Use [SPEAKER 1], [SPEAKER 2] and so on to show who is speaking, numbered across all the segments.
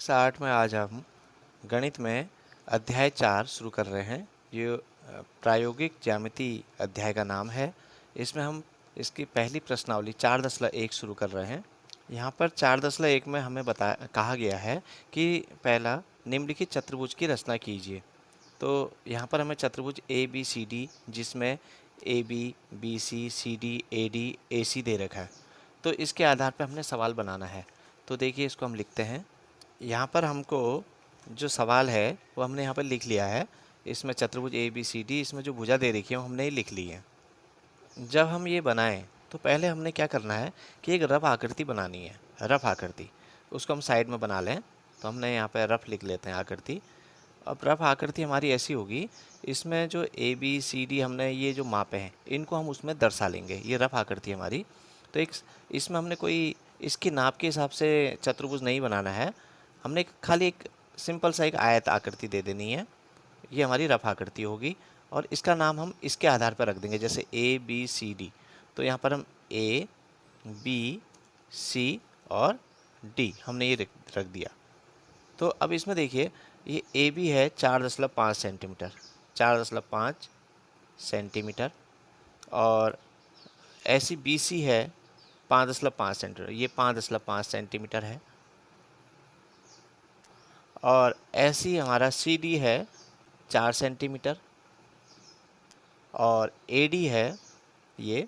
[SPEAKER 1] 60 में आज हम गणित में अध्याय 4 शुरू कर रहे हैं। ये प्रायोगिक ज्यामिति अध्याय का नाम है। इसमें हम इसकी पहली प्रश्नावली 4.1 शुरू कर रहे हैं। यहाँ पर 4.1 में हमें कहा गया है कि पहला निम्नलिखित चतुर्भुज की रचना कीजिए। तो यहाँ पर हमें चतुर्भुज ए बी सी डी, जिसमें A B B C C D A D A C दे रखा है, तो इसके आधार पर हमने सवाल बनाना है। तो देखिए, इसको हम लिखते हैं। यहाँ पर हमको जो सवाल है वो हमने यहाँ पर लिख लिया है। इसमें चतुर्भुज ए बी सी डी, इसमें जो भुजा दे रखी है वो हमने लिख ली है। जब हम ये बनाएं तो पहले हमने क्या करना है कि एक रफ आकृति बनानी है। रफ आकृति, उसको हम साइड में बना लें। तो हमने यहाँ पर रफ लिख लेते हैं आकृति। अब रफ आकृति हमारी ऐसी होगी, इसमें जो ए बी सी डी हमने ये जो मापे हैं इनको हम उसमें दर्शा लेंगे। ये रफ आकृति हमारी। तो एक इसमें हमने कोई इसकी नाप के हिसाब से चतुर्भुज नहीं बनाना है। हमने खाली एक सिंपल सा एक आयत आकृति दे देनी है। ये हमारी रफ आकृति होगी और इसका नाम हम इसके आधार पर रख देंगे, जैसे ए बी सी डी। तो यहाँ पर हम ए बी सी और डी हमने ये रख दिया। तो अब इसमें देखिए, ये ए बी है 4.5 सेंटीमीटर, 4.5 सेंटीमीटर, और ऐसी बी सी है 5.5 सेंटीमीटर, ये 5.5 सेंटीमीटर है। और ऐसी हमारा सी डी है 4 सेंटीमीटर, और ए डी है ये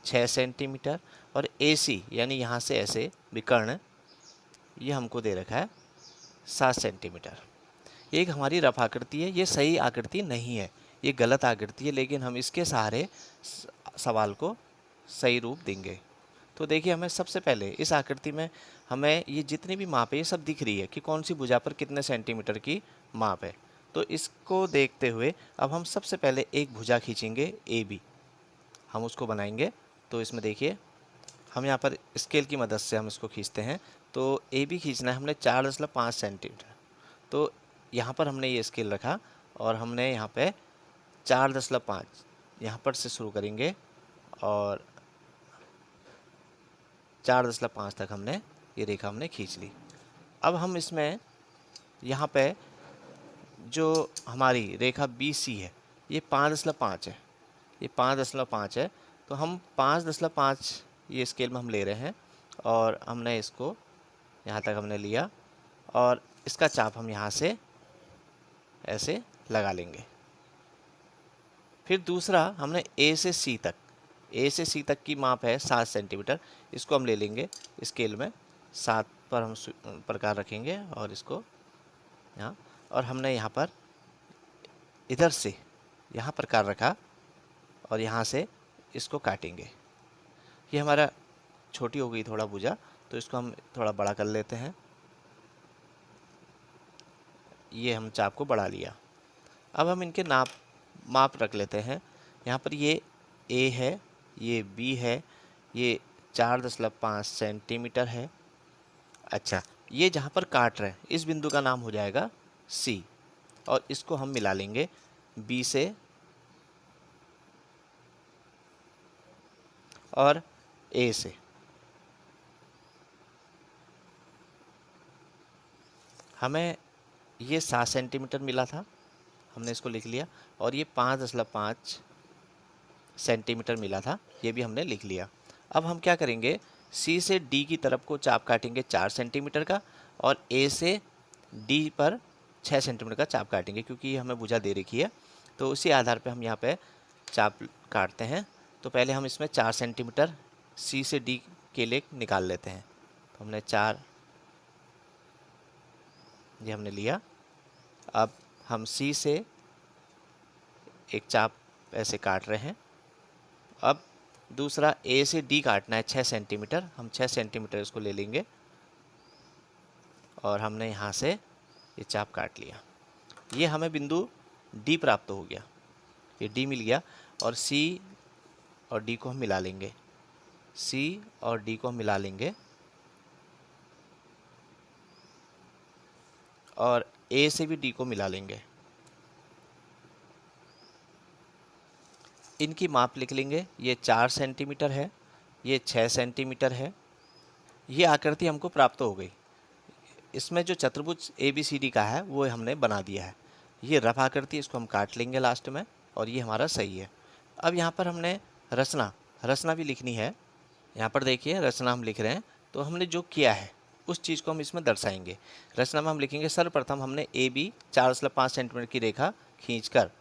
[SPEAKER 1] 6 सेंटीमीटर, और ए सी यानी यहाँ से ऐसे विकर्ण ये हमको दे रखा है 7 सेंटीमीटर। ये एक हमारी रफ आकृति है। ये सही आकृति नहीं है, ये गलत आकृति है, लेकिन हम इसके सहारे सवाल को सही रूप देंगे। तो देखिए, हमें सबसे पहले इस आकृति में हमें ये जितनी भी माप है ये सब दिख रही है कि कौन सी भुजा पर कितने सेंटीमीटर की माप है। तो इसको देखते हुए अब हम सबसे पहले एक भुजा खींचेंगे ए बी, हम उसको बनाएंगे। तो इसमें देखिए, हम यहाँ पर स्केल की मदद से हम इसको खींचते हैं। तो ए बी खींचना है हमने 4.5 सेंटीमीटर। तो यहाँ पर हमने ये स्केल रखा और हमने यहाँ पे 4.5 यहाँ पर से शुरू करेंगे और 4.5 तक हमने ये रेखा हमने खींच ली। अब हम इसमें यहाँ पे जो हमारी रेखा बी सी है ये 5.5 है, ये 5.5 है। तो हम 5.5 ये स्केल में हम ले रहे हैं और हमने इसको यहाँ तक हमने लिया और इसका चाप हम यहाँ से ऐसे लगा लेंगे। फिर दूसरा हमने ए से सी तक, ए से सी तक की माप है 7 सेंटीमीटर। इसको हम ले लेंगे स्केल में, 7 पर हम प्रकार रखेंगे और इसको यहाँ, और हमने यहाँ पर इधर से यहाँ प्रकार रखा और यहाँ से इसको काटेंगे। ये हमारा छोटी हो गई थोड़ा भुजा, तो इसको हम थोड़ा बड़ा कर लेते हैं। ये हम चाप को बढ़ा लिया। अब हम इनके माप रख लेते हैं। यहाँ पर ये ए है, ये बी है, ये 4.5 सेंटीमीटर है। अच्छा, ये जहाँ पर काट रहे हैं इस बिंदु का नाम हो जाएगा सी, और इसको हम मिला लेंगे बी से और ए से। हमें ये 7 सेंटीमीटर मिला था, हमने इसको लिख लिया, और ये 5.5 सेंटीमीटर मिला था, ये भी हमने लिख लिया। अब हम क्या करेंगे, सी से डी की तरफ को चाप काटेंगे 4 सेंटीमीटर का, और ए से डी पर 6 सेंटीमीटर का चाप काटेंगे, क्योंकि ये हमें भुजा दे रखी है। तो उसी आधार पे हम यहाँ पे चाप काटते हैं। तो पहले हम इसमें 4 सेंटीमीटर सी से डी के लिए निकाल लेते हैं। तो हमने 4 ये हमने लिया। अब हम सी से एक चाप ऐसे काट रहे हैं। अब दूसरा ए से डी काटना है 6 सेंटीमीटर, हम 6 सेंटीमीटर इसको ले लेंगे और हमने यहाँ से ये चाप काट लिया। ये हमें बिंदु डी प्राप्त हो गया, ये डी मिल गया, और सी और डी को हम मिला लेंगे, सी और डी को हम मिला लेंगे, और ए से भी डी को मिला लेंगे। इनकी माप लिख लेंगे, ये 4 सेंटीमीटर है, ये 6 सेंटीमीटर है। ये आकृति हमको प्राप्त हो गई। इसमें जो चतुर्भुज ABCD का है वो हमने बना दिया है। ये रफ आकृति, इसको हम काट लेंगे लास्ट में, और ये हमारा सही है। अब यहाँ पर हमने रचना भी लिखनी है। यहाँ पर देखिए रचना हम लिख रहे हैं, तो हमने जो किया है उस चीज़ को हम इसमें दर्शाएंगे। रचना में हम लिखेंगे, सर्वप्रथम हमने AB 4.5 सेंटीमीटर की रेखा खींचकर,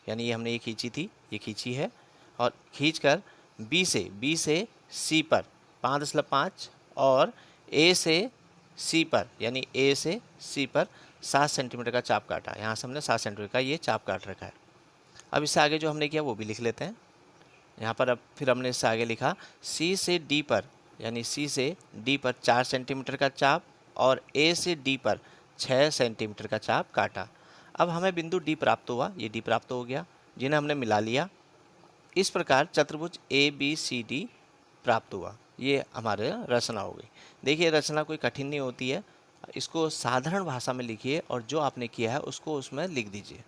[SPEAKER 1] यानी ये हमने ये खींची थी, ये खींची है, और खींचकर B से C पर 5.5 और A से C पर, यानी A से C पर 7 सेंटीमीटर का चाप काटा। यहाँ से हमने 7 सेंटीमीटर का ये चाप काट रखा है। अब इससे आगे जो हमने किया वो भी लिख लेते हैं। यहाँ पर अब फिर हमने इससे आगे लिखा C से D पर, यानी C से D पर 4 सेंटीमीटर का चाप और A से D पर 6 सेंटीमीटर का चाप काटा। अब हमें बिंदु D प्राप्त हुआ, ये D प्राप्त हो गया, जिन्हें हमने मिला लिया। इस प्रकार चतुर्भुज ABCD प्राप्त हुआ। ये हमारे रचना हो गई। देखिए रचना कोई कठिन नहीं होती है, इसको साधारण भाषा में लिखिए और जो आपने किया है उसको उसमें लिख दीजिए।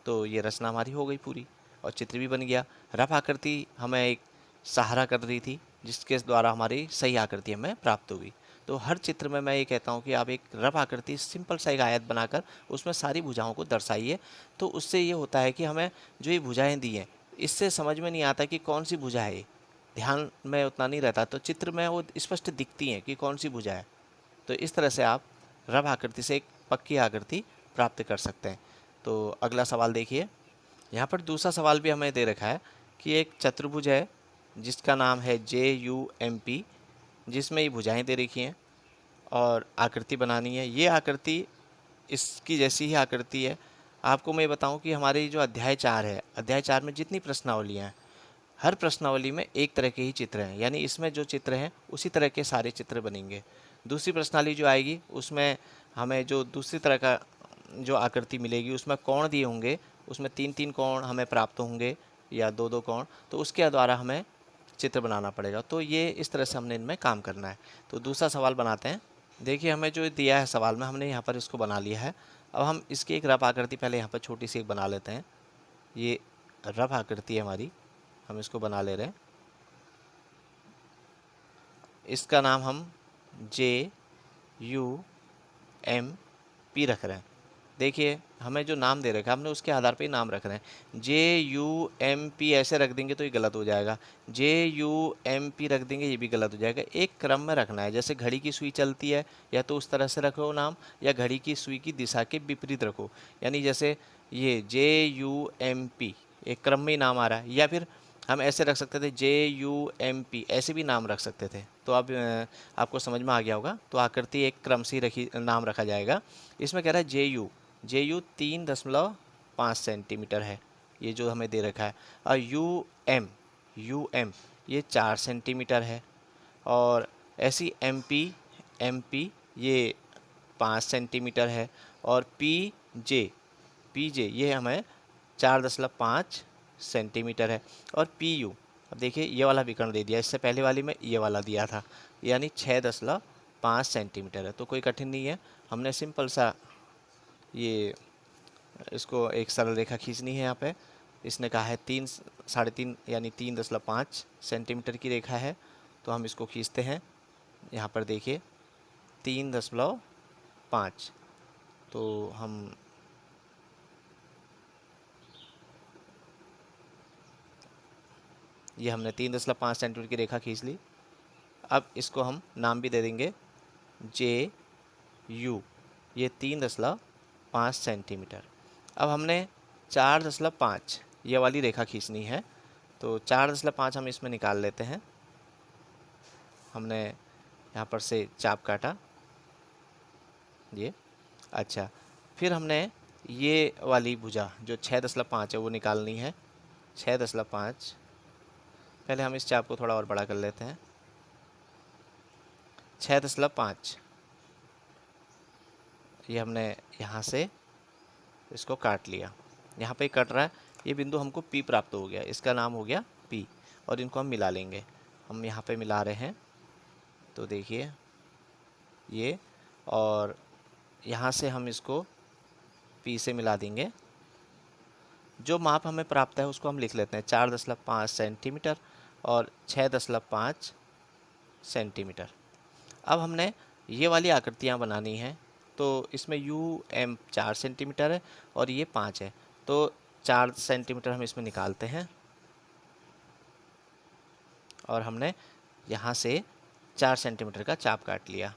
[SPEAKER 1] तो ये रचना हमारी हो गई पूरी, और चित्र भी बन गया। रफ आकृति हमें एक सहारा कर रही थी, जिसके द्वारा हमारी सही आकृति हमें प्राप्त हुई। तो हर चित्र में मैं ये कहता हूँ कि आप एक रफ आकृति सिंपल सा एक आयत बनाकर उसमें सारी भुजाओं को दर्शाइए। तो उससे ये होता है कि हमें जो ये भुजाएँ दी हैं, इससे समझ में नहीं आता कि कौन सी भुजा है, ध्यान में उतना नहीं रहता, तो चित्र में वो स्पष्ट दिखती हैं कि कौन सी भुजा है। तो इस तरह से आप रफ आकृति से एक पक्की आकृति प्राप्त कर सकते हैं। तो अगला सवाल देखिए, यहाँ पर दूसरा सवाल भी हमें दे रखा है कि एक चतुर्भुज है जिसका नाम है JUMP, जिसमें ये भुजाएं दे रखी हैं और आकृति बनानी है। ये आकृति इसकी जैसी ही आकृति है। आपको मैं बताऊं कि हमारे जो अध्याय 4 है, अध्याय 4 में जितनी प्रश्नावलियाँ हैं, हर प्रश्नावली में एक तरह के ही चित्र हैं, यानी इसमें जो चित्र हैं उसी तरह के सारे चित्र बनेंगे। दूसरी प्रश्नावली जो आएगी उसमें हमें जो दूसरी तरह का जो आकृति मिलेगी उसमें कोण दिए होंगे, उसमें 3-3 कोण हमें प्राप्त होंगे या 2-2 कोण, तो उसके द्वारा हमें चित्र बनाना पड़ेगा। तो ये इस तरह से हमने इनमें काम करना है। तो दूसरा सवाल बनाते हैं। देखिए हमें जो दिया है सवाल में, हमने यहाँ पर इसको बना लिया है। अब हम इसकी एक रफ आकृति पहले यहाँ पर छोटी सी एक बना लेते हैं। ये रफ आकृति है हमारी, हम इसको बना ले रहे हैं। इसका नाम हम JUMP रख रहे हैं। देखिए हमें जो नाम दे रखा है हमने उसके आधार पे ही नाम रख रहे हैं। JUMP ऐसे रख देंगे तो ये गलत हो जाएगा, JUMP रख देंगे ये भी गलत हो जाएगा। एक क्रम में रखना है, जैसे घड़ी की सुई चलती है या तो उस तरह से रखो नाम, या घड़ी की सुई की दिशा के विपरीत रखो। यानी जैसे ये JUMP एक क्रम में ही नाम आ रहा है, या फिर हम ऐसे रख सकते थे JUMP, ऐसे भी नाम रख सकते थे। तो अब आपको समझ में आ गया होगा। तो आकृति एक क्रम से रखी नाम रखा जाएगा। इसमें कह रहा है JU 3.5 सेंटीमीटर है, ये जो हमें दे रखा है। और UM ये 4 सेंटीमीटर है। और ऐसी MP ये 5 सेंटीमीटर है। और PJ ये हमें 4.5 सेंटीमीटर है। और PU, अब देखिए ये वाला विकर्ण दे दिया, इससे पहले वाली में ये वाला दिया था, यानी 6.5 सेंटीमीटर है। तो कोई कठिन नहीं है, हमने सिंपल सा ये इसको एक सरल रेखा खींचनी है। यहाँ पे इसने कहा है 3.5 यानी 3.5 सेंटीमीटर की रेखा है, तो हम इसको खींचते हैं। यहाँ पर देखिए 3.5, तो हम ये हमने 3.5 सेंटीमीटर की रेखा खींच ली। अब इसको हम नाम भी दे देंगे JU, ये 3.5 सेंटीमीटर। अब हमने 4.5 ये वाली रेखा खींचनी है, तो 4.5 हम इसमें निकाल लेते हैं। हमने यहाँ पर से चाप काटा ये। अच्छा, फिर हमने ये वाली भुजा जो 6.5 है वो निकालनी है। 6.5, पहले हम इस चाप को थोड़ा और बड़ा कर लेते हैं। 6.5 ये हमने यहाँ से इसको काट लिया, यहाँ पे कट रहा है, ये बिंदु हमको P प्राप्त हो गया, इसका नाम हो गया P। और इनको हम मिला लेंगे। हम यहाँ पे मिला रहे हैं, तो देखिए ये, और यहाँ से हम इसको P से मिला देंगे। जो माप हमें प्राप्त है उसको हम लिख लेते हैं, 4.5 सेंटीमीटर और 6.5 सेंटीमीटर। अब हमने ये वाली आकृतियाँ बनानी हैं, तो इसमें यू एम 4 सेंटीमीटर है और ये 5 है, तो 4 सेंटीमीटर हम इसमें निकालते हैं और हमने यहाँ से 4 सेंटीमीटर का चाप काट लिया।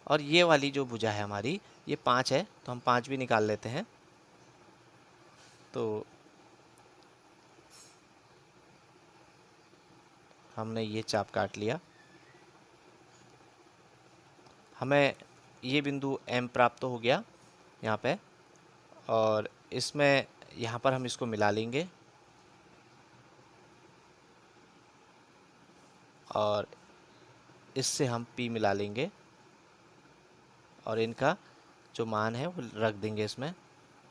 [SPEAKER 1] और ये वाली जो भुजा है हमारी, ये 5 है, तो हम 5 भी निकाल लेते हैं। तो हमने ये चाप काट लिया। हमें ये बिंदु M प्राप्त हो गया यहाँ पे, और इसमें यहाँ पर हम इसको मिला लेंगे और इससे हम P मिला लेंगे और इनका जो मान है वो रख देंगे इसमें।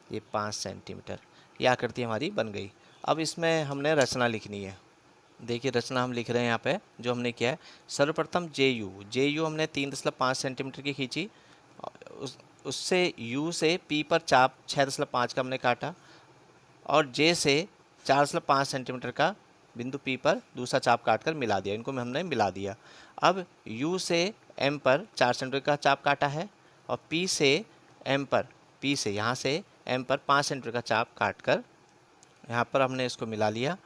[SPEAKER 1] ये 5 सेंटीमीटर, ये आकृति हमारी बन गई। अब इसमें हमने रचना लिखनी है। देखिए रचना हम लिख रहे हैं यहाँ पे, जो हमने किया है, सर्वप्रथम जे यू हमने 3.5 सेंटीमीटर की खींची, उससे यू से पी पर चाप 6.5 का हमने काटा और जे से 4.5 सेंटीमीटर का बिंदु पी पर दूसरा चाप काटकर मिला दिया। इनको हमने मिला दिया। अब यू से एम पर 4 सेंटीमीटर का चाप काटा है और पी से एम पर, पी से यहाँ से एम पर 5 सेंटीमीटर का चाप काटकर यहाँ पर हमने इसको मिला लिया।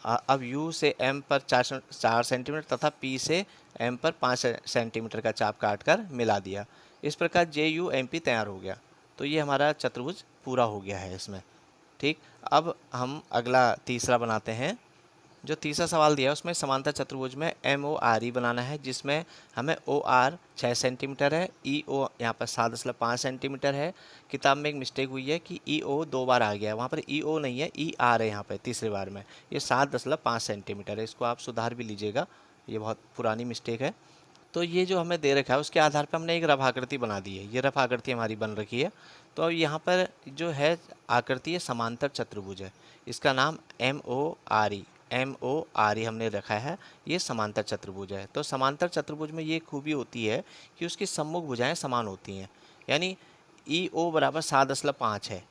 [SPEAKER 1] अब U से M पर 4 सेंटीमीटर तथा P से M पर 5 सेंटीमीटर का चाप काटकर मिला दिया। इस प्रकार JUMP तैयार हो गया। तो ये हमारा चतुर्भुज पूरा हो गया है इसमें। ठीक, अब हम अगला तीसरा बनाते हैं। जो तीसरा सवाल दिया है उसमें समांतर चतुर्भुज में MORE बनाना है, जिसमें हमें OR 6 सेंटीमीटर है, EO यहाँ पर 7.5 सेंटीमीटर है। किताब में एक मिस्टेक हुई है कि EO 2 बार आ गया है, वहाँ पर EO नहीं है, ER है यहाँ पे तीसरी बार में। ये 7.5 सेंटीमीटर है, इसको आप सुधार भी लीजिएगा, ये बहुत पुरानी मिस्टेक है। तो ये जो हमें दे रखा है उसके आधार पर हमने एक रफ आकृति बना दी है। ये रफ आकृति हमारी बन रखी है। तो अब यहाँ पर जो है आकृति है समांतर चतुर्भुज है, इसका नाम MORE हमने रखा है। ये समांतर चतुर्भुज है। तो समांतर चतुर्भुज में ये खूबी होती है कि उसकी सम्मुख भुजाएं समान होती हैं। यानी EO बराबर 7.5 है,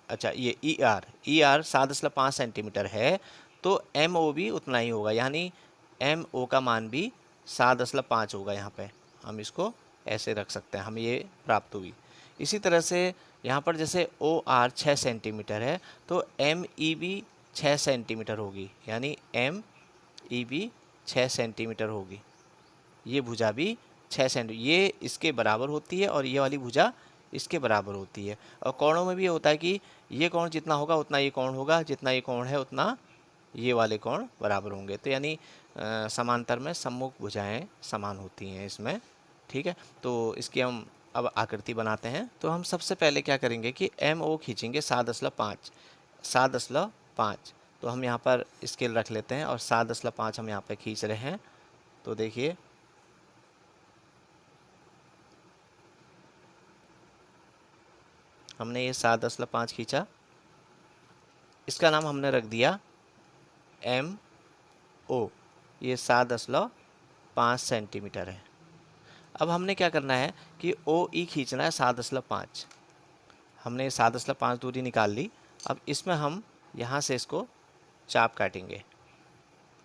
[SPEAKER 1] अच्छा ये ER 7.5 सेंटीमीटर है, तो MO भी उतना ही होगा, यानी MO का मान भी 7.5 होगा। यहाँ पे हम इसको ऐसे रख सकते हैं, हमें ये प्राप्त हुई। इसी तरह से यहाँ पर जैसे OR 6 सेंटीमीटर है, तो ME भी 6 सेंटीमीटर होगी, यानी MEB 6 सेंटीमीटर होगी। ये भुजा भी 6 सेंटीमीटर, ये इसके बराबर होती है और ये वाली भुजा इसके बराबर होती है। और कोणों में भी ये होता है कि ये कोण जितना होगा उतना ये कोण होगा, जितना ये कोण है उतना ये वाले कोण बराबर होंगे। तो यानी समांतर में सम्मुख भुजाएं समान होती हैं इसमें। ठीक है, तो इसकी हम अब आकृति बनाते हैं। तो हम सबसे पहले क्या करेंगे कि MO खींचेंगे 7.5। तो हम यहाँ पर स्केल रख लेते हैं और 7.5 हम यहाँ पे खींच रहे हैं। तो देखिए हमने ये 7.5 खींचा, इसका नाम हमने रख दिया MO। ये 7.5 सेंटीमीटर है। अब हमने क्या करना है कि OE खींचना है 7.5। हमने 7.5 दूरी निकाल ली। अब इसमें हम यहाँ से इसको चाप काटेंगे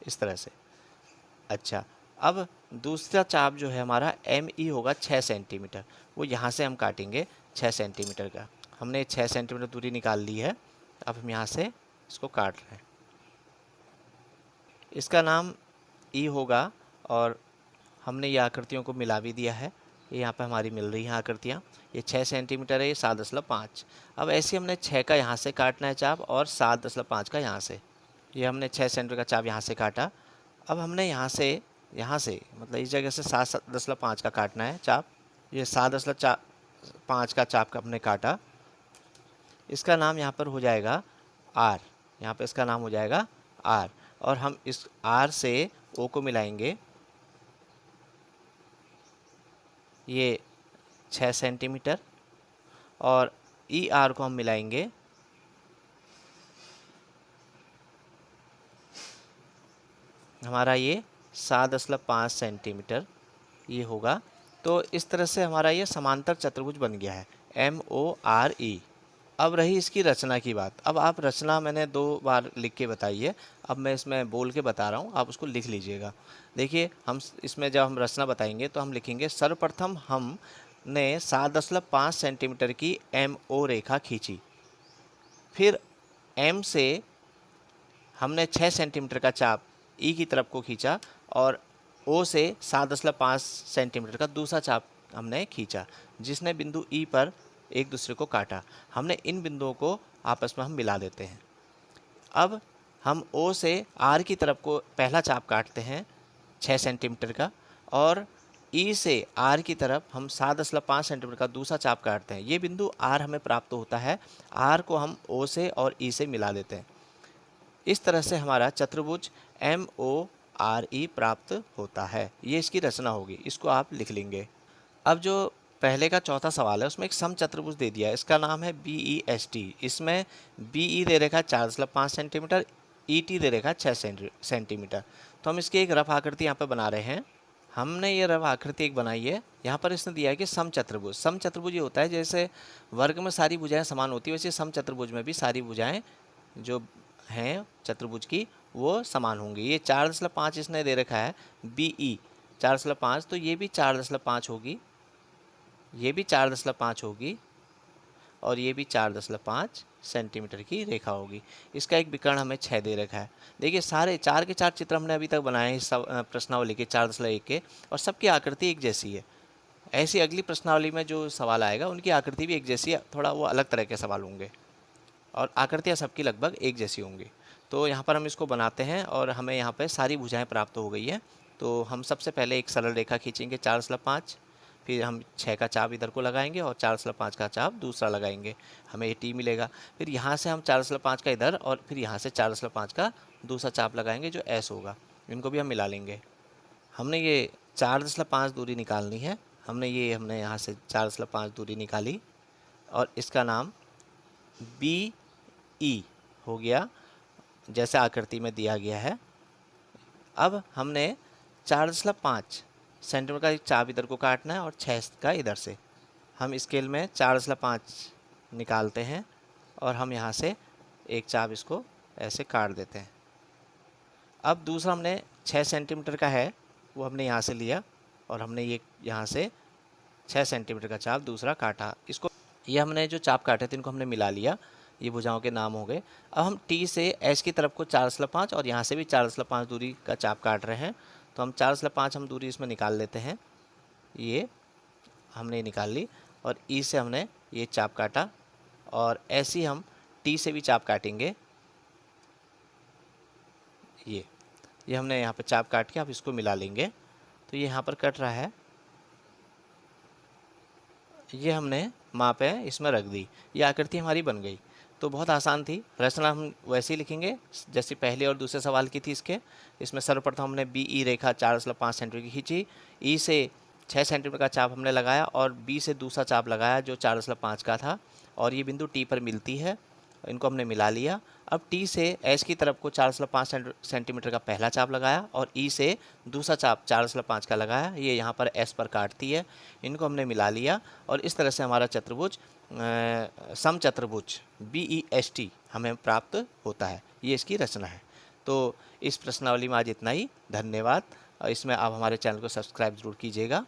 [SPEAKER 1] इस तरह से। अच्छा, अब दूसरा चाप जो है हमारा ME होगा 6 सेंटीमीटर, वो यहाँ से हम काटेंगे 6 सेंटीमीटर का। हमने 6 सेंटीमीटर दूरी निकाल ली है। अब हम यहाँ से इसको काट रहे हैं। इसका नाम E होगा और हमने ये आकृतियों को मिला भी दिया है। ये यहाँ पे हमारी मिल रही हैं आकृतियाँ। ये 6 सेंटीमीटर है, ये 7.5। अब ऐसे हमने 6 का यहाँ से काटना है चाप और 7.5 का यहाँ से। ये हमने 6 सेंटीमीटर का चाप यहाँ से काटा। अब हमने यहाँ से मतलब इस जगह से 7.5 का काटना है चाप। ये 7.5 का चाप का हमने काटा। इसका नाम यहाँ पर हो जाएगा R। यहाँ पे इसका नाम हो जाएगा R और हम इस R से O को मिलाएंगे। ये 6 सेंटीमीटर और ER को हम मिलाएंगे हमारा ये 7.5 सेंटीमीटर ये होगा। तो इस तरह से हमारा ये समांतर चतुर्भुज बन गया है MORE। अब रही इसकी रचना की बात। अब आप रचना मैंने 2 बार लिख के बताई है, अब मैं इसमें बोल के बता रहा हूँ, आप उसको लिख लीजिएगा। देखिए हम इसमें जब हम रचना बताएंगे तो हम लिखेंगे सर्वप्रथम हम ने 7.5 सेंटीमीटर की MO रेखा खींची। फिर M से हमने 6 सेंटीमीटर का चाप E की तरफ को खींचा और O से 7.5 सेंटीमीटर का दूसरा चाप हमने खींचा, जिसने बिंदु E पर एक दूसरे को काटा। हमने इन बिंदुओं को आपस में हम मिला देते हैं। अब हम O से R की तरफ को पहला चाप काटते हैं 6 सेंटीमीटर का, और E से R की तरफ हम 7.5 सेंटीमीटर का दूसरा चाप काटते हैं। ये बिंदु R हमें प्राप्त होता है। R को हम O से और E से मिला देते हैं। इस तरह से हमारा चतुर्भुज MORE प्राप्त होता है। ये इसकी रचना होगी, इसको आप लिख लेंगे। अब जो पहले का चौथा सवाल है उसमें एक समचतुर्भुज दे दिया है, इसका नाम है BEST। इसमें BE दे रखा है 4.5 सेंटीमीटर, ET दे रखा है 6 सेंटीमीटर। तो हम इसकी एक रफ आकृति यहाँ पर बना रहे हैं। हमने ये रफ आकृति एक बनाई है। यहाँ पर इसने दिया है कि समचतुर्भुज। समचतुर्भुज ये होता है जैसे वर्ग में सारी भुजाएं समान होती है, वैसे समचतुर्भुज में भी सारी भुजाएं जो हैं चतुर्भुज की वो समान होंगी। ये 4.5 इसने दे रखा है BE 4.5, तो ये भी 4.5 होगी, ये भी 4.5 होगी, और ये भी 4.5 सेंटीमीटर की रेखा होगी। इसका एक विकर्ण हमें 6 दे रखा है। देखिए सारे 4 के 4 चित्र हमने अभी तक बनाए इस प्रश्नावली के 4.1 के, और सबकी आकृति एक जैसी है। ऐसी अगली प्रश्नावली में जो सवाल आएगा उनकी आकृति भी एक जैसी है, थोड़ा वो अलग तरह के सवाल होंगे, और आकृतियाँ सबकी लगभग एक जैसी होंगी। तो यहाँ पर हम इसको बनाते हैं और हमें यहाँ पर सारी भुजाएँ प्राप्त हो गई है। तो हम सबसे पहले एक सरल रेखा खींचेंगे 4.5, फिर हम 6 का चाप इधर को लगाएंगे और 4.5 का चाप दूसरा लगाएंगे, हमें ये T मिलेगा। फिर यहाँ से हम 4.5 का इधर और फिर यहाँ से 4.5 का दूसरा चाप लगाएंगे जो S होगा, इनको भी हम मिला लेंगे। हमने ये 4.5 दूरी निकालनी है। हमने यहाँ से 4.5 दूरी निकाली और इसका नाम BE हो गया, जैसे आकृति में दिया गया है। अब हमने 4.5 सेंटीमीटर का एक चाप इधर को काटना है और 6 का इधर से। हम स्केल में 4.5 निकालते हैं और हम यहाँ से एक चाप इसको ऐसे काट देते हैं। अब दूसरा हमने 6 सेंटीमीटर का है, वो हमने यहाँ से लिया और हमने ये यहाँ से 6 सेंटीमीटर का चाप दूसरा काटा। इसको ये हमने जो चाप काटे थे इनको हमने मिला लिया, ये भुजाओं के नाम हो गए। अब हम T से S की तरफ को 4.5 और यहाँ से भी 4.5 दूरी का चाप काट रहे हैं, तो हम 4.5 हम दूरी इसमें निकाल लेते हैं। ये हमने निकाल ली और E से हमने ये चाप काटा, और ऐसे ही हम T से भी चाप काटेंगे। ये हमने यहाँ पे चाप काट के अब इसको मिला लेंगे। तो ये यहाँ पर कट रहा है, ये हमने माप है इसमें रख दी, ये आकृति हमारी बन गई। तो बहुत आसान थी। रचना हम वैसे ही लिखेंगे जैसे पहले और दूसरे सवाल की थी इसके। इसमें सर्वप्रथम हमने BE रेखा 4.5 सेंटीमीटर की खींची, E से 6 सेंटीमीटर का चाप हमने लगाया और B से दूसरा चाप लगाया जो 4.5 का था, और ये बिंदु T पर मिलती है, इनको हमने मिला लिया। अब T से S की तरफ को 4.5 सेंटीमीटर का पहला चाप लगाया और E से दूसरा चाप 4.5 का लगाया, ये यहाँ पर S पर काटती है, इनको हमने मिला लिया, और इस तरह से हमारा चतुर्भुज समचतुर्भुज BEST हमें प्राप्त होता है। ये इसकी रचना है। तो इस प्रश्नावली में आज इतना ही। धन्यवाद। इसमें आप हमारे चैनल को सब्सक्राइब जरूर कीजिएगा।